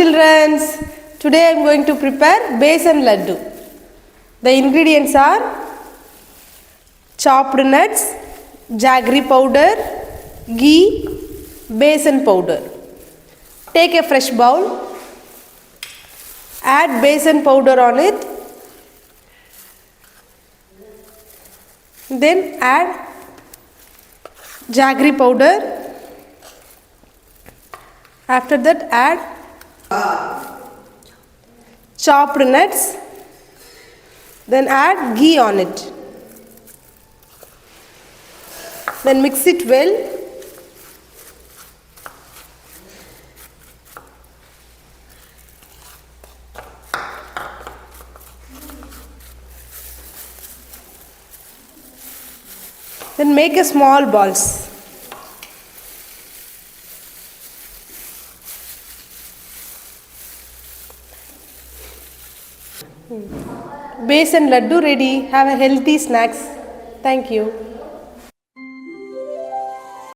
children, today I am going to prepare besan laddu. The ingredients are chopped nuts, jaggery powder, ghee, besan powder. Take a fresh bowl, add besan powder on it, then add jaggery powder. After that add chopped nuts, then add ghee on it. Then mix it well. Then make a small balls. Besan laddu ready. Have a healthy snacks. Thank you.